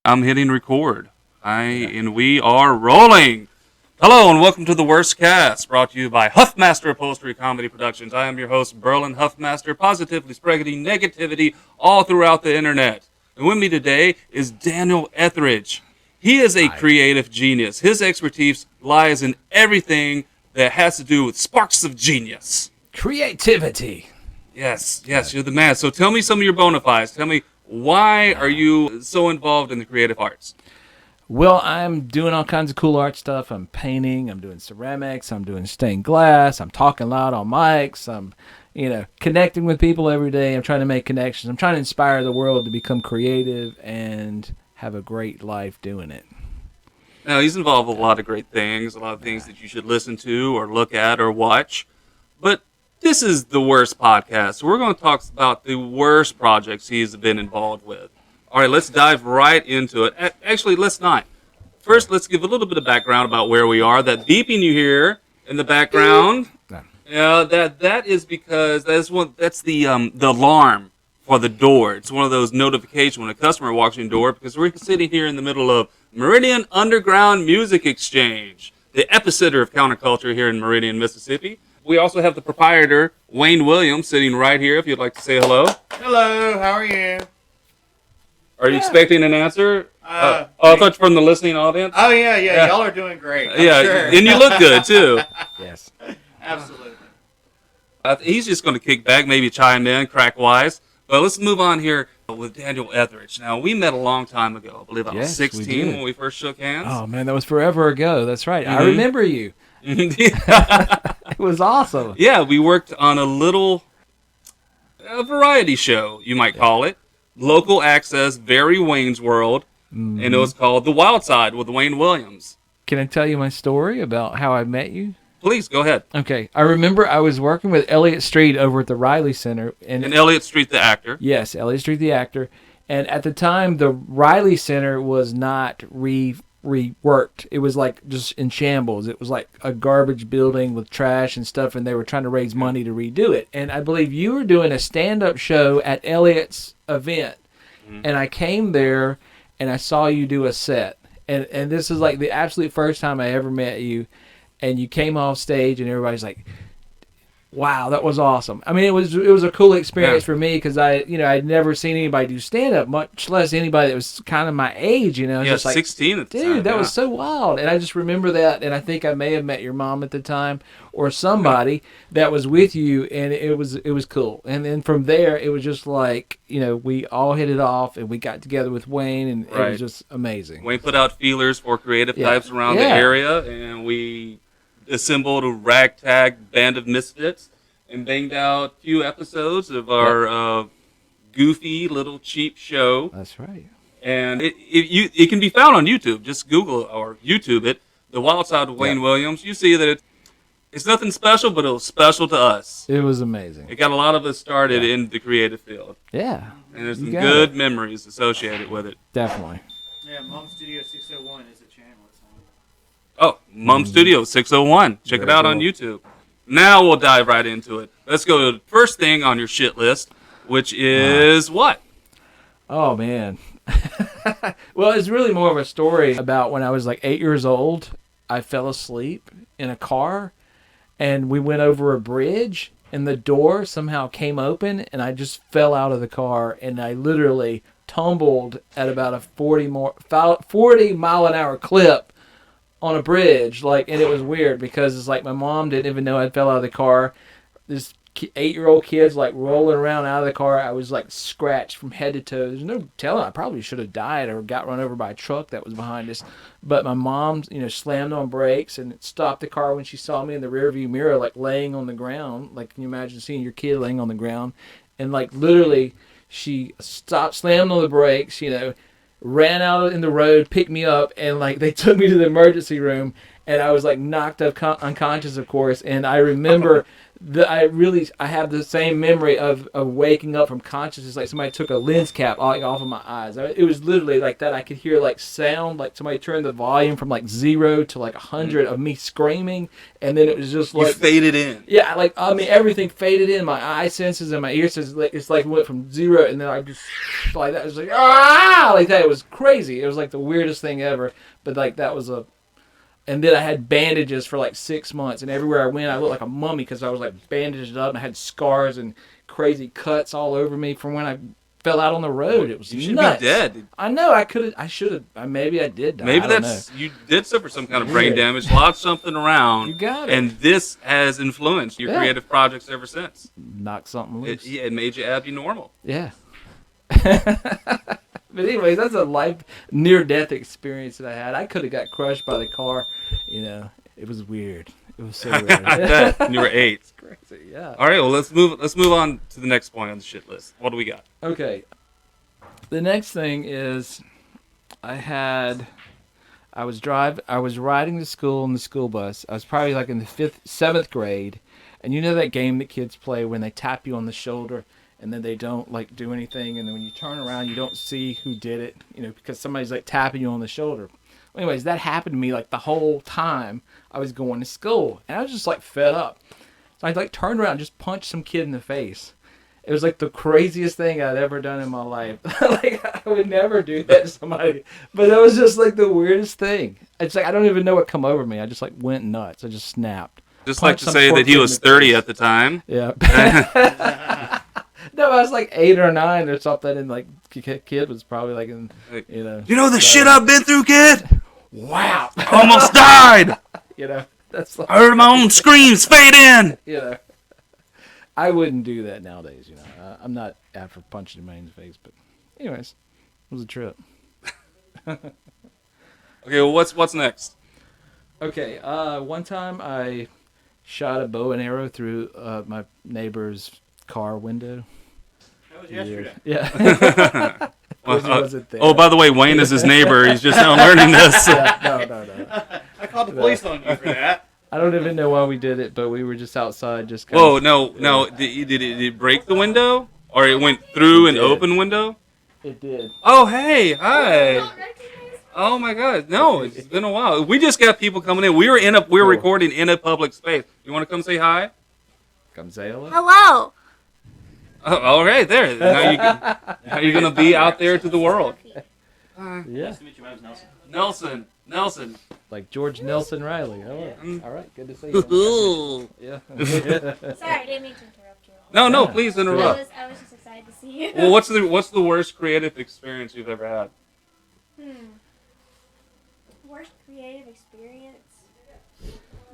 I'm hitting record. And we are rolling. Hello and welcome to the Worst Cast, brought to you by Huffmaster Upholstery Comedy Productions. I am your host, Berlin Huffmaster, positively spreading negativity all throughout the internet. And with me today is Daniel Ethridge. He is a creative genius. His expertise lies in everything that has to do with sparks of genius. Creativity. Yes, you're the man. So tell me some of your bona fides. Tell me, why are you so involved in the creative arts? Well, I'm doing all kinds of cool art stuff. I'm painting, I'm doing ceramics, I'm doing stained glass, I'm talking loud on mics, I'm, connecting with people every day. I'm trying to make connections. I'm trying to inspire the world to become creative and have a great life doing it. Now, he's involved with a lot of great things, a lot of things that you should listen to or look at or watch. But this is the worst podcast. So we're going to talk about the worst projects he's been involved with. All right, let's dive right into it. Actually, let's not. First, let's give a little bit of background about where we are. That beeping you hear in the background, that is because that's the alarm for the door. It's one of those notifications when a customer walks in the door, because we're sitting here in the middle of Meridian Underground Music Exchange, the epicenter of counterculture here in Meridian, Mississippi. We also have the proprietor, Wayne Williams, sitting right here, if you'd like to say hello. Hello, how are you? Are you expecting an answer? I thought from the listening audience. Oh, yeah. Y'all are doing great. I'm sure. And you look good, too. Yes. Absolutely. He's just going to kick back, maybe chime in, crack-wise. But let's move on here with Daniel Ethridge. Now, we met a long time ago. I believe I was 16 when we first shook hands. Oh, man, that was forever ago. That's right. Mm-hmm. I remember you. It was awesome. Yeah, we worked on a variety show, you might call it. Local access, very Wayne's World. Mm-hmm. And it was called The Wild Side with Wayne Williams. Can I tell you my story about how I met you? Please, go ahead. Okay. I remember I was working with Elliott Street over at the Riley Center. And Elliott Street, the actor. Yes, Elliott Street, the actor. And at the time, the Riley Center was not reworked. It was like just in shambles. It was like a garbage building with trash and stuff, and they were trying to raise money to redo it. And I believe you were doing a stand-up show at Elliott's event. Mm-hmm. And I came there, and I saw you do a set. And this is like the absolute first time I ever met you. And you came off stage, and everybody's like, "Wow, that was awesome!" I mean, it was a cool experience for me because I'd never seen anybody do stand up, much less anybody that was kind of my age. Just like 16 at the time. Dude, that was so wild. And I just remember that, and I think I may have met your mom at the time or somebody that was with you, and it was cool. And then from there, it was just like we all hit it off, and we got together with Wayne, and it was just amazing. Wayne put out feelers for creative types around the area, and we assembled a ragtag band of misfits and banged out a few episodes of our goofy little cheap show. That's right. And it can be found on YouTube. Just Google or YouTube it, The Wild Side of Wayne Williams. You see that it's nothing special, but it was special to us. It was amazing. It got a lot of us started in the creative field. Yeah. And there's some good memories associated with it. Definitely. Yeah, Mom Studio 601 is a channel. Oh, Mum Studio 601. Check it out on YouTube. Now we'll dive right into it. Let's go to the first thing on your shit list, which is what? Oh, man. Well, it's really more of a story about when I was like 8 years old. I fell asleep in a car, and we went over a bridge, and the door somehow came open, and I just fell out of the car, and I literally tumbled at about a 40 mile an hour clip on a bridge, and it was weird because it's like my mom didn't even know I fell out of the car. This 8-year-old kid's like rolling around out of the car. I was like scratched from head to toe. There's no telling. I probably should have died or got run over by a truck that was behind us. But my mom, slammed on brakes and stopped the car when she saw me in the rearview mirror, like laying on the ground. Like, can you imagine seeing your kid laying on the ground? And like literally, she stopped, slammed on the brakes, ran out in the road, picked me up, and like they took me to the emergency room, and I was like knocked unconscious, of course. And I remember I have the same memory of waking up from consciousness, like somebody took a lens cap off of my eyes. It was literally like that. I could hear like sound, like somebody turned the volume from like 0 to like 100 of me screaming, and then it was just like you faded in. Yeah, like I mean everything faded in. My eye senses and my ear senses, like it's like went from 0, and then I just like that. It was like like that. It was crazy. It was like the weirdest thing ever. But like that was and then I had bandages for like 6 months, and everywhere I went, I looked like a mummy because I was like bandaged up, and I had scars and crazy cuts all over me from when I fell out on the road. It was you should nuts. be dead. I know. I should have. Maybe I did die. Maybe I don't that's know. you did suffer some kind of brain damage, lost something around. You got it. And this has influenced your creative projects ever since. Knock something loose. It made you abnormal. Yeah. But anyways, that's a life near-death experience that I had. I could have got crushed by the car. You know, it was weird. It was so weird. I bet. And you were 8. It's crazy. Yeah. All right. Well, let's move on to the next point on the shit list. What do we got? Okay. The next thing is, I was riding to school in the school bus. I was probably like in the 7th grade, and you know that game that kids play when they tap you on the shoulder and then they don't like do anything, and then when you turn around you don't see who did it, you know, because somebody's like tapping you on the shoulder. Well, anyways, that happened to me like the whole time I was going to school, and I was just like fed up. So I like turned around and just punched some kid in the face. It was like the craziest thing I'd ever done in my life. Like I would never do that to somebody, but it was just like the weirdest thing. It's like I don't even know what come over me. I just like went nuts. I just snapped. Just like to say that he was 30 at the time. Yeah. No, I was like 8 or 9 or something, and like kid was probably like in, you know. You know the shit I've been through, kid. Wow. I almost died. You know, that's like, I heard my own screams fade in. you know. I wouldn't do that nowadays, you know. I'm not after punching him in the face, but anyways, it was a trip. Okay, well, what's next? Okay, one time I shot a bow and arrow through my neighbor's car window. That was yesterday. Yeah. Wasn't there. Oh, by the way, Wayne is his neighbor. He's just now learning this. Yeah, no. I called the police on you for that. I don't even know why we did it, but we were just outside, just kind Whoa, of. no. Did it break the window? Or it went through an did. open window? It did. Oh, hey, hi. Oh my God, no, it's been a while. We just got people coming in. We were recording in a public space. You want to come say hi? Come say hello. Hello. Oh, all right, there. Now you're gonna be out there to the world. Yeah. Nice to meet you. My name's Nelson. Nelson. Like George Nelson Riley. Hello. All right, good to see you. Ooh. Yeah. Sorry, I didn't mean to interrupt you. No, Yeah. please I interrupt. was just excited to see you. Well, what's the worst creative experience you've ever had? Worst creative experience?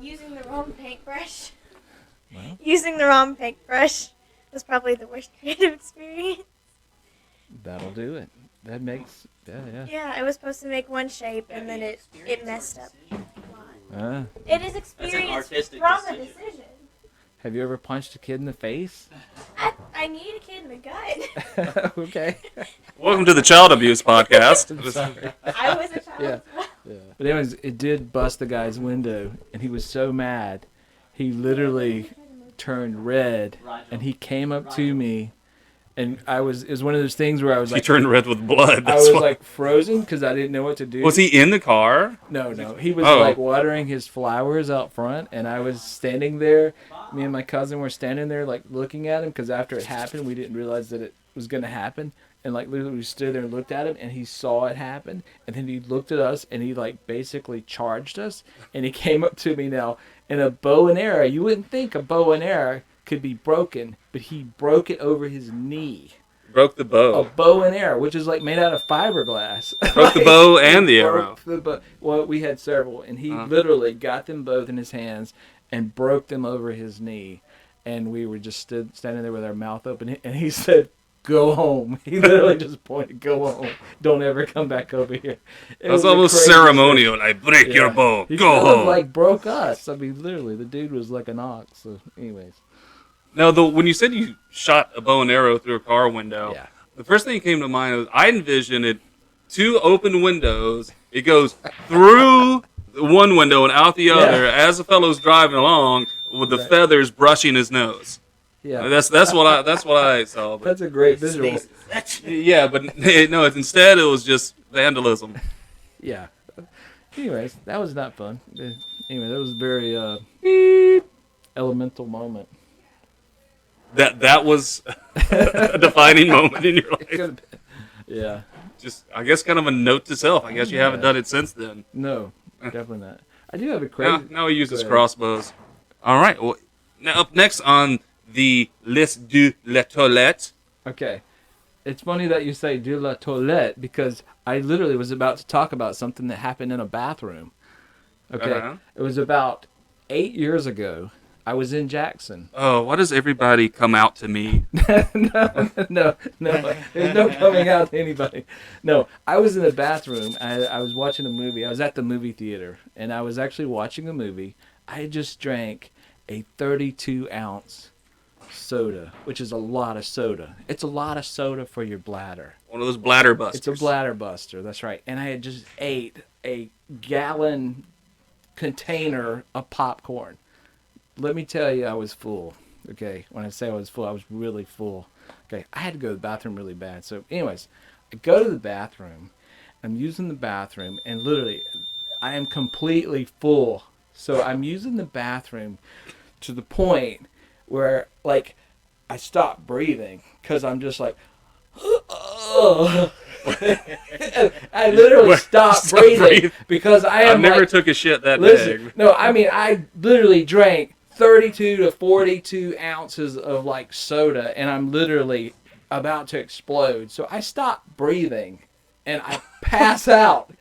Using the wrong paintbrush. Well. Using the wrong paintbrush was probably the worst creative experience. That'll do it. That makes. Yeah. Yeah, I was supposed to make one shape and then it messed up a lot. It is experience artistic from a decision. decision. Have you ever punched a kid in the face? I need a kid in the gut. Okay. Welcome to the Child Abuse Podcast. Sorry. I was a child Yeah. as well. Yeah. But anyways, it did bust the guy's window, and he was so mad, he literally turned red, and he came up to me, and it was one of those things where I was He like, turned red with blood. I That's was why. like frozen because I didn't know what to do. Was he in the car? No. He was Oh. like watering his flowers out front, and I was standing there. Me and my cousin were standing there, like looking at him, because after it happened, we didn't realize that it was going to happen. And like literally, we stood there and looked at him, and he saw it happen. And then he looked at us, and he like basically charged us. And he came up to me now in a bow and arrow. You wouldn't think a bow and arrow could be broken, but he broke it over his knee. Broke the A bow. bow and arrow, which is like made out of fiberglass. Broke the bow and the He arrow. broke the bow. Well, we had several, and he literally got them both in his hands and broke them over his knee. And we were just standing there with our mouth open, and he said, "Go home." He literally just pointed, "Go home. Don't ever come back over here." It That's was the almost craziest ceremonial. Like, break thing. your Yeah. bow. He Go kind of, home. like broke us. I mean, literally, the dude was like an ox. So, anyways, Now, when you said you shot a bow and arrow through a car window, yeah. the first thing that came to mind was I envisioned it 2 open windows. It goes through one window and out the other as the fellow's driving along with the feathers brushing his nose. Yeah, That's what I saw. But, that's a great visual. yeah, but no. Instead, it was just vandalism. Yeah. Anyways, that was not fun. Anyway, that was a very elemental moment. That was a defining moment in your life. Yeah. Just, I guess, kind of a note to self. I guess you haven't done it since then. No, definitely not. I do have a crazy. Now he uses crossbows. All right. Well, now up next on the list de la toilette. Okay. It's funny that you say de la toilette because I literally was about to talk about something that happened in a bathroom. Okay. Uh-huh. It was about 8 years ago. I was in Jackson. Oh, why does everybody come out to me? No. There's no coming out to anybody. No, I was in the bathroom. I was watching a movie. I was at the movie theater, and I was actually watching a movie. I had just drank a 32-ounce soda, which is a lot of soda. It's a lot of soda for your bladder. One of those bladder busters. It's a bladder buster, that's right. And I had just ate a gallon container of popcorn. Let me tell you, I was full. Okay, when I say I was full, I was really full. Okay, I had to go to the bathroom really bad. So anyways, I go to the bathroom. I'm using the bathroom, and literally, I am completely full. So I'm using the bathroom to the point where, like, I stop breathing because I'm just like, oh. I literally stopped breathing because I am. I never like, took a shit that listen, big. no, I mean I literally drank 32 to 42 ounces of like soda, and I'm literally about to explode. So I stop breathing, and I pass out.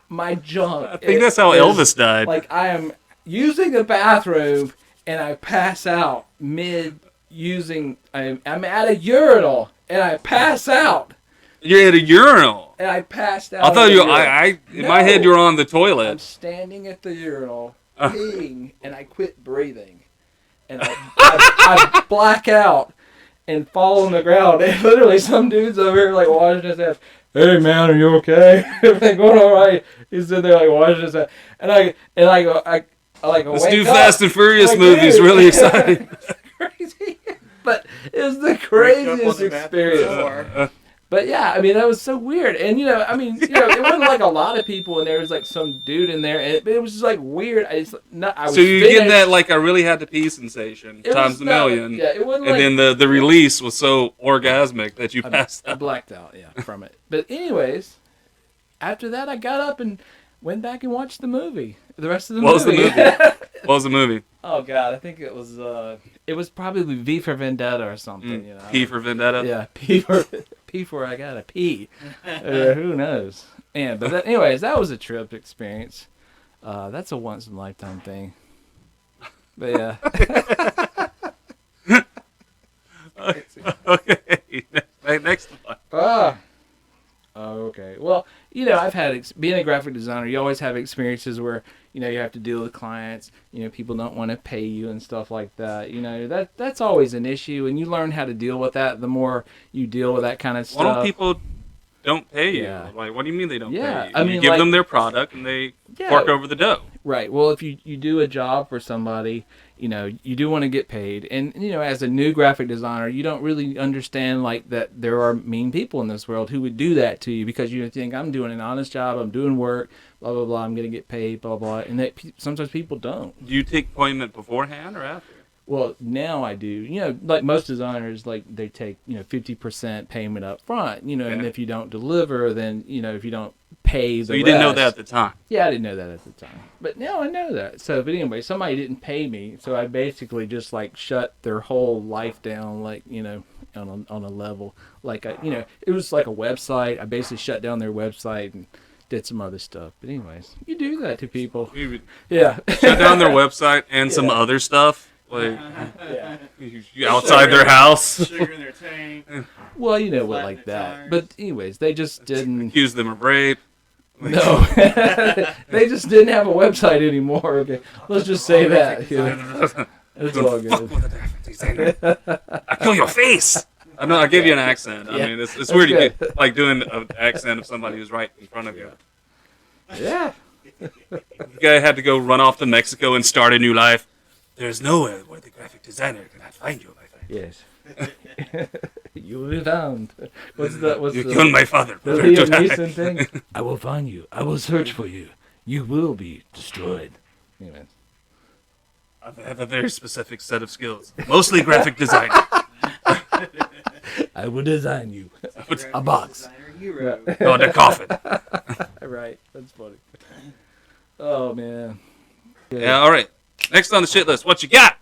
My junk. I think that's how Elvis died. Like I am using the bathroom, and I pass out mid using. I'm at a urinal, and I pass out. You're at a urinal. And I passed out. I thought in my head you were on the I'm toilet. standing at the urinal, peeing, and I quit breathing. And I black out and fall on the ground. And literally some dude's over here like washing his ass. Hey man, are you okay? Everything going all right? He's sitting there like washing his ass. And I go, This wake new up. Fast and Furious Like, movie is dude. really exciting. Crazy. But it was the craziest experience. But yeah, I mean, that was so weird. And, it wasn't like a lot of people, and there was like some dude in there, and it was just like weird. I was So you're getting that, like, I really had to pee sensation times a million. Yeah, it wasn't and then the release was so orgasmic that you passed I out. blacked out, from it. But anyways, after that, I got up and went back and watched the movie. The rest of the movie. What was the movie? What was the movie? Oh, God, I think it was probably V for Vendetta or something, P for Vendetta? Yeah, P for I gotta pee. Who knows? But anyways, that was a trip experience. That's a once in a lifetime thing. But yeah. Okay. Next one. Okay. Well, I've had being a graphic designer. You always have experiences where you have to deal with clients. People don't want to pay you and stuff like that. That's always an issue, and you learn how to deal with that. The more you deal with that kind of stuff. Why don't people don't pay you? Yeah. Like, what do you mean they don't pay you? I mean, you give them their product, and they fork over the dough. Right. Well, if you do a job for somebody, you do want to get paid. And, as a new graphic designer, you don't really understand, like, that there are mean people in this world who would do that to you because you think, I'm doing an honest job, I'm doing work, blah, blah, blah, I'm going to get paid, blah, blah. And sometimes people don't. Do you take payment beforehand or after? Well, now I do. Like most designers, like they take, 50% payment up front, and if you don't deliver, then, if you don't pay the So you didn't know that at the time? Yeah, I didn't know that at the time. But now I know that. So, but anyway, somebody didn't pay me, so I basically just, like, shut their whole life down, like, on a level. Like, it was like a website. I basically shut down their website and did some other stuff. But anyways, you do that to people. Yeah. Shut down their website and some other stuff? Like, outside their house? Sugar in their tank. Well, what, like that. But anyways, they just didn't. Accuse them of rape. No. They just didn't have a website anymore. Okay. Let's just say that. It's all good. I kill your face! I know, I gave you an accent. I mean, it's weird to get, like, doing an accent of somebody who's right in front of you. Yeah. The guy had to go run off to Mexico and start a new life. There's nowhere where the graphic designer cannot find you, my friend. Yes. You will be found. What's You killed my father. the Liam Neeson thing? I will find you. I will search for you. You will be destroyed. Amen. I have a very specific set of skills, mostly graphic design. I will design you a box. Hero. Oh, the coffin. Right. That's funny. Oh man. Yeah, all right. Next on the shit list, what you got?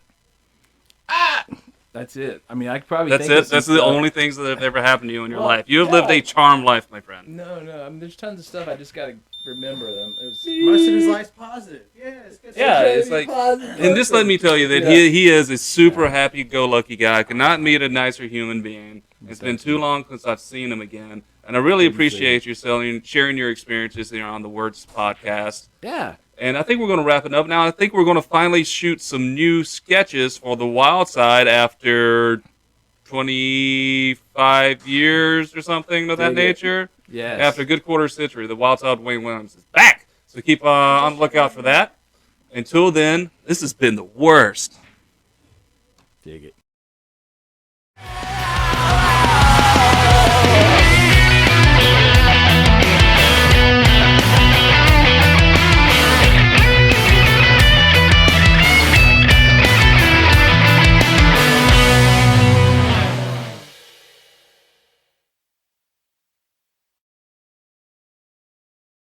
That's it. I mean, I could probably. That's think it. of some That's the stuff. only things that have ever happened to you in your Well, life. You have lived a charmed life, my friend. No. I mean, there's tons of stuff. I just gotta remember them. It was. Most of his life's positive. Yeah, it's good. Yeah, it's like, and just let me tell you that he is a super happy-go-lucky guy. I cannot meet a nicer human being. It's been too long since I've seen him again, and I really appreciate you sharing your experiences here on the Words podcast. Yeah. And I think we're going to wrap it up now. I think we're going to finally shoot some new sketches for the Wild Side after 25 years or something of that Dig it. nature. Yes. After a good quarter century, the Wild Side Wayne Williams is back. So keep on the lookout for that. Until then, this has been the worst. Dig it.